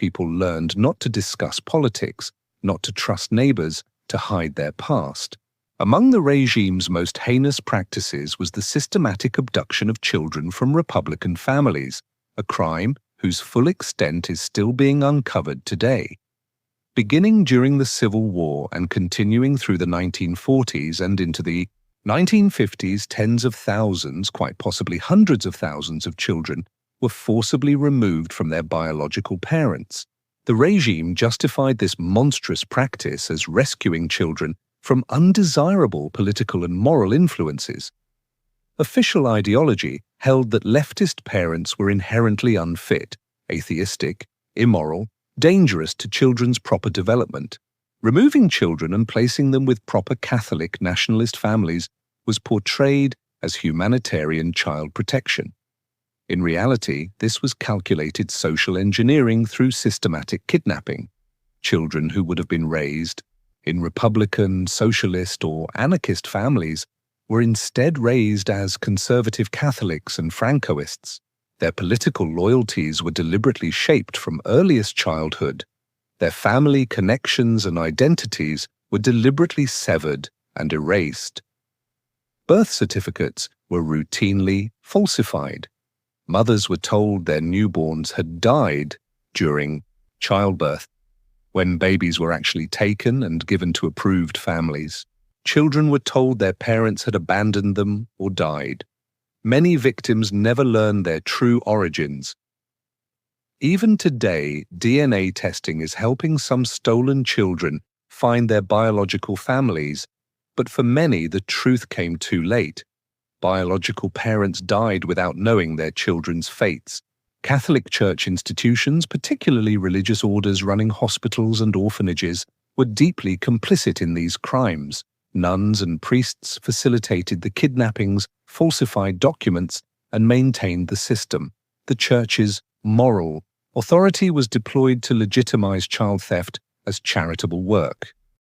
People learned not to discuss politics, not to trust neighbors, to hide their past. Among the regime's most heinous practices was the systematic abduction of children from Republican families, a crime whose full extent is still being uncovered today. Beginning during the Civil War and continuing through the 1940s and into the 1950s, tens of thousands, quite possibly hundreds of thousands of children were forcibly removed from their biological parents. The regime justified this monstrous practice as rescuing children from undesirable political and moral influences. Official ideology held that leftist parents were inherently unfit, atheistic, immoral, dangerous to children's proper development. Removing children and placing them with proper Catholic nationalist families was portrayed as humanitarian child protection. In reality, this was calculated social engineering through systematic kidnapping. Children who would have been raised in Republican, socialist, or anarchist families were instead raised as conservative Catholics and Francoists. Their political loyalties were deliberately shaped from earliest childhood. Their family connections and identities were deliberately severed and erased. Birth certificates were routinely falsified. Mothers were told their newborns had died during childbirth, when babies were actually taken and given to approved families. Children were told their parents had abandoned them or died. Many victims never learned their true origins. Even today, DNA testing is helping some stolen children find their biological families, but for many the truth came too late. Biological parents died without knowing their children's fates. Catholic Church institutions, particularly religious orders running hospitals and orphanages, were deeply complicit in these crimes. Nuns and priests facilitated the kidnappings, falsified documents, and maintained the system. The Church's moral authority was deployed to legitimize child theft as charitable work.